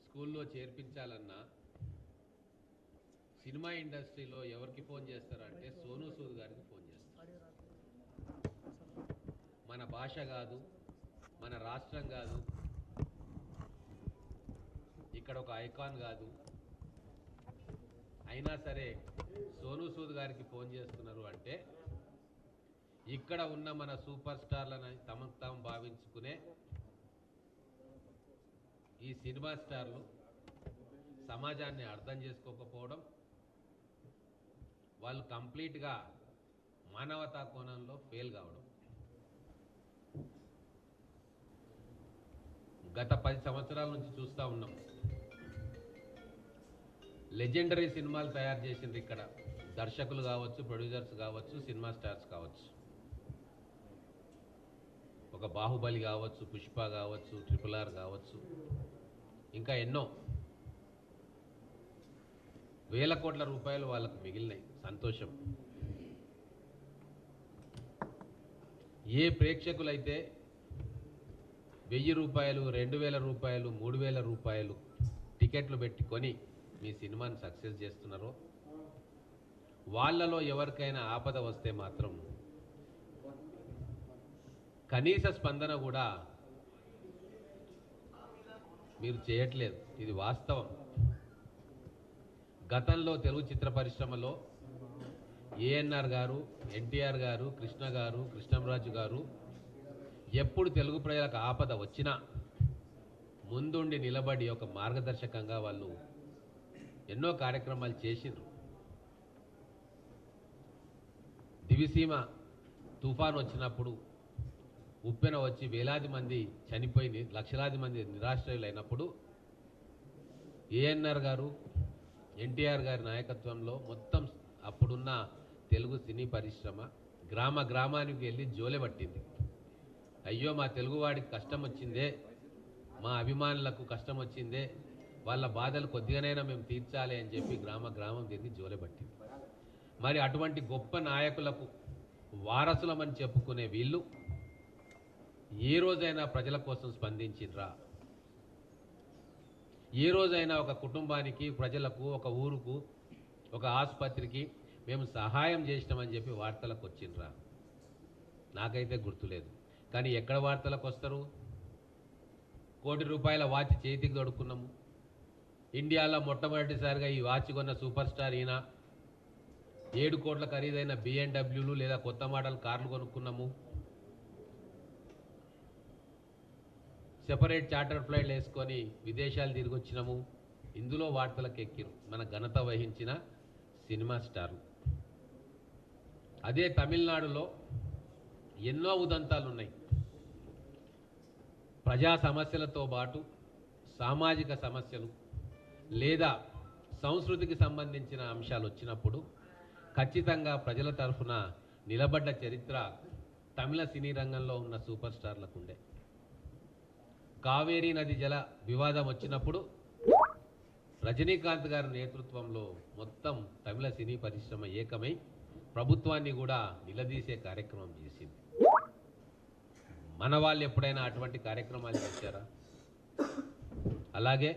స్కూల్లో చేర్పించాలన్నా సినిమా ఇండస్ట్రీలో ఎవరికి ఫోన్ చేస్తారంటే సోనూ సూద్ గారికి ఫోన్ చేస్తారు. మన భాష కాదు, మన రాష్ట్రం కాదు, ఇక్కడ ఒక ఐకాన్ కాదు, అయినా సరే సోనూ సూద్ గారికి ఫోన్ చేస్తున్నారు అంటే ఇక్కడ ఉన్న మన సూపర్ స్టార్లను తమకు తాము భావించుకునే ఈ సినిమా స్టార్లు సమాజాన్ని అర్థం చేసుకోకపోవడం, వాళ్ళు కంప్లీట్గా మానవతా కోణంలో ఫెయిల్ కావడం. గత 10 సంవత్సరాల నుంచి చూస్తూ ఉన్నాం. లెజెండరీ సినిమాలు తయారు చేసిండ్రు ఇక్కడ దర్శకులు కావచ్చు, ప్రొడ్యూసర్స్ కావచ్చు, సినిమా స్టార్స్ కావచ్చు. ఒక బాహుబలి కావచ్చు, పుష్ప కావచ్చు, RRR కావచ్చు, ఇంకా ఎన్నో వేల కోట్ల రూపాయలు వాళ్ళకు మిగిలినాయి. సంతోషం. ఏ ప్రేక్షకులైతే 1000 రూపాయలు, 2000 రూపాయలు, 3000 రూపాయలు టికెట్లు పెట్టుకొని మీ సినిమాని సక్సెస్ చేస్తున్నారో వాళ్ళలో ఎవరికైనా ఆపద వస్తే మాత్రం కనీస స్పందన కూడా మీరు చేయట్లేదు. ఇది వాస్తవం. గతంలో తెలుగు చిత్ర పరిశ్రమలో ఏఎన్ఆర్ గారు, ఎన్టీఆర్ గారు, కృష్ణ గారు, కృష్ణంరాజు గారు ఎప్పుడు తెలుగు ప్రజలకు ఆపద వచ్చినా ముందుండి నిలబడి ఒక మార్గదర్శకంగా వాళ్ళు ఎన్నో కార్యక్రమాలు చేసిండ్రు. దివిసీమ తుఫాన్ వచ్చినప్పుడు, ఉప్పెన వచ్చి వేలాది మంది చనిపోయి లక్షలాది మంది నిరాశ్రయులైనప్పుడు ఏఎన్ఆర్ గారు, ఎన్టీఆర్ గారి నాయకత్వంలో మొత్తం అప్పుడున్న తెలుగు సినీ పరిశ్రమ గ్రామ గ్రామానికి వెళ్ళి జోలె పట్టింది. అయ్యో మా తెలుగువాడికి కష్టం వచ్చిందే, మా అభిమానులకు కష్టం వచ్చిందే, వాళ్ళ బాధలు కొద్దిగానైనా మేము తీర్చాలి అని చెప్పి గ్రామ గ్రామం తిరిగి జోలె పట్టింది. మరి అటువంటి గొప్ప నాయకులకు వారసులమని చెప్పుకునే వీళ్ళు ఏ రోజైనా ప్రజల కోసం స్పందించిండ్రా? ఏ రోజైనా ఒక కుటుంబానికి, ప్రజలకు, ఒక ఊరుకు, ఒక ఆసుపత్రికి మేము సహాయం చేసినామని చెప్పి వార్తలకు వచ్చిండ్రా? నాకైతే గుర్తులేదు. కానీ ఎక్కడ వార్తలకు వస్తారు? ₹1 కోటి వాచ్ చేతికి దొడుకున్నాము, ఇండియాలో మొట్టమొదటిసారిగా ఈ వాచ్ కొన్న సూపర్ స్టార్ ఈయన, 7 కోట్ల ఖరీదైన BMW లేదా కొత్త మోడల్ కార్లు కొనుక్కున్నాము, సెపరేట్ చార్టర్ ఫ్లైట్లు వేసుకొని విదేశాలు తిరిగి వచ్చినాము. ఇందులో వార్తలకు ఎక్కిరు మన ఘనత వహించిన సినిమా స్టార్లు. అదే తమిళనాడులో ఎన్నో ఉదంతాలు ఉన్నాయి. ప్రజా సమస్యలతో పాటు సామాజిక సమస్యలు లేదా సంస్కృతికి సంబంధించిన అంశాలు వచ్చినప్పుడు ఖచ్చితంగా ప్రజల తరఫున నిలబడ్డ చరిత్ర తమిళ సినీ రంగంలో ఉన్న సూపర్ స్టార్లకు ఉండే. కావేరీ నది జల వివాదం వచ్చినప్పుడు రజనీకాంత్ గారి నేతృత్వంలో మొత్తం తమిళ సినీ పరిశ్రమ ఏకమై ప్రభుత్వాన్ని కూడా నిలదీసే కార్యక్రమం చేసింది. మన వాళ్ళు ఎప్పుడైనా అటువంటి కార్యక్రమాలు చేశారా? అలాగే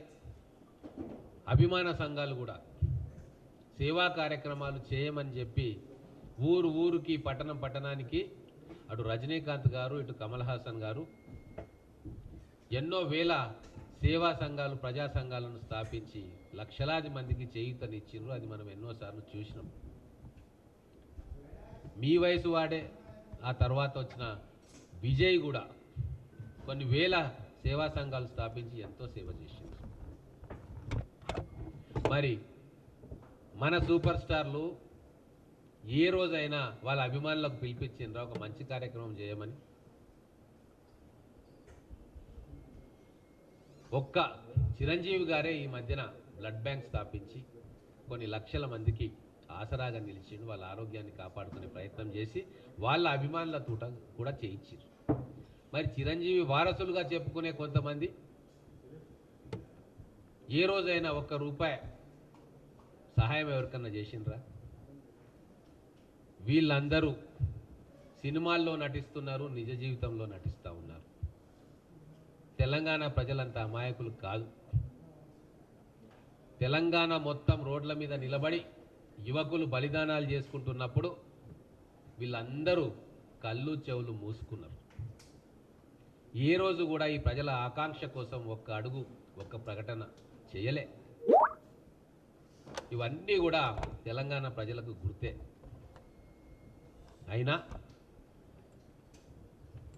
అభిమాన సంఘాలు కూడా సేవా కార్యక్రమాలు చేయమని చెప్పి ఊరు ఊరికి, పట్టణం పట్టణానికి అటు రజనీకాంత్ గారు, ఇటు కమల్ హాసన్ గారు ఎన్నో వేల సేవా సంఘాలు, ప్రజా సంఘాలను స్థాపించి లక్షలాది మందికి చేయూతనిచ్చిండ్రు. అది మనం ఎన్నోసార్లు చూసినాం. మీ వయసు వాడే ఆ తర్వాత వచ్చిన విజయ్ కూడా కొన్ని వేల సేవా సంఘాలు స్థాపించి ఎంతో సేవ చేసింది. మరి మన సూపర్ స్టార్లు ఏ రోజైనా వాళ్ళ అభిమానులకు పిలిపించిండ్రా ఒక మంచి కార్యక్రమం చేయమని? ఒక్క చిరంజీవి గారే ఈ మధ్యన బ్లడ్ బ్యాంక్ స్థాపించి కొన్ని లక్షల మందికి ఆసరాగా నిలిచిండు. వాళ్ళ ఆరోగ్యాన్ని కాపాడుకునే ప్రయత్నం చేసి వాళ్ళ అభిమానుల తూట కూడా చేయించారు. మరి చిరంజీవి వారసులుగా చెప్పుకునే కొంతమంది ఏ రోజైనా ₹1 సహాయం ఎవరికన్నా చేసిండ్రా? వీళ్ళందరూ సినిమాల్లో నటిస్తున్నారు, నిజ జీవితంలో నటిస్తూ ఉన్నారు. తెలంగాణ ప్రజలంతా అమాయకులు కాదు. తెలంగాణ మొత్తం రోడ్ల మీద నిలబడి యువకులు బలిదానాలు చేసుకుంటున్నప్పుడు వీళ్ళందరూ కళ్ళు చెవులు మూసుకున్నారు. ఏ రోజు కూడా ఈ ప్రజల ఆకాంక్ష కోసం ఒక్క అడుగు ఒక్క ప్రకటన చేయలే. ఇవన్నీ కూడా తెలంగాణ ప్రజలకు గుర్తే. అయినా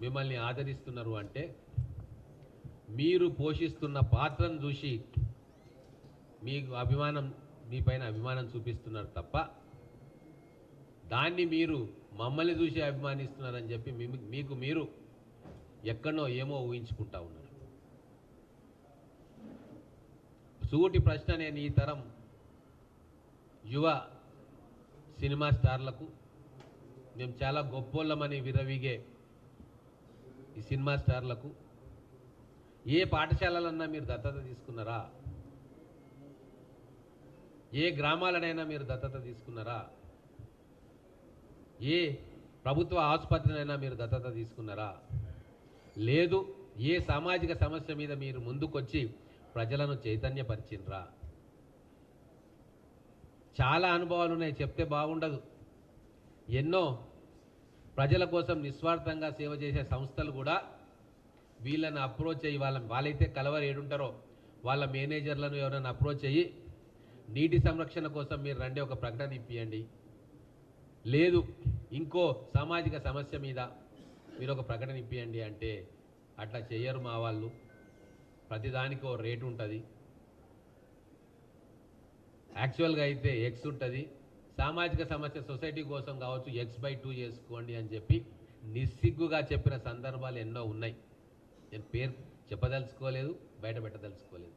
మిమ్మల్ని ఆదరిస్తున్నారు అంటే మీరు పోషిస్తున్న పాత్రను చూసి మీకు అభిమానం, మీపైన అభిమానం చూపిస్తున్నారు తప్ప దాన్ని మీరు మమ్మల్ని చూసి అభిమానిస్తున్నారని చెప్పి మీకు మీరు ఎక్కడో ఏమో ఊహించుకుంటా ఉన్నారు. సూటి ప్రశ్న నేను ఈ తరం యువ సినిమా స్టార్లకు, మేము చాలా గొప్పోళ్ళమని విరవిగే ఈ సినిమా స్టార్లకు, ఏ పాఠశాలలన్నా మీరు దత్తత తీసుకున్నారా? ఏ గ్రామాలనైనా మీరు దత్తత తీసుకున్నారా? ఏ ప్రభుత్వ ఆసుపత్రినైనా మీరు దత్తత తీసుకున్నారా? లేదు. ఏ సామాజిక సమస్య మీద మీరు ముందుకొచ్చి ప్రజలను చైతన్యపరిచినరా? చాలా అనుభవాలు ఉన్నాయి, చెప్తే బాగుండదు. ఎన్నో ప్రజల కోసం నిస్వార్థంగా సేవ చేసే సంస్థలు కూడా వీళ్ళని అప్రోచ్ అయ్యి వాళ్ళైతే కలవరు ఏడుంటారో వాళ్ళ మేనేజర్లను ఎవరైనా అప్రోచ్ అయ్యి నీటి సంరక్షణ కోసం మీరు రండి ఒక ప్రకటన ఇప్పియండి, లేదు ఇంకో సామాజిక సమస్య మీద మీరు ఒక ప్రకటన ఇప్పియండి అంటే అట్లా చేయరు మా వాళ్ళు. ప్రతిదానికి ఓ రేటు ఉంటుంది. యాక్చువల్గా అయితే ఎక్స్ ఉంటుంది. సామాజిక సమస్య సొసైటీ కోసం కావచ్చు X/2 చేసుకోండి అని చెప్పి నిస్సిగ్గుగా చెప్పిన సందర్భాలు ఎన్నో ఉన్నాయి. నేను పేరు చెప్పదలుచుకోలేదు, బయట పెట్టదలుచుకోలేదు.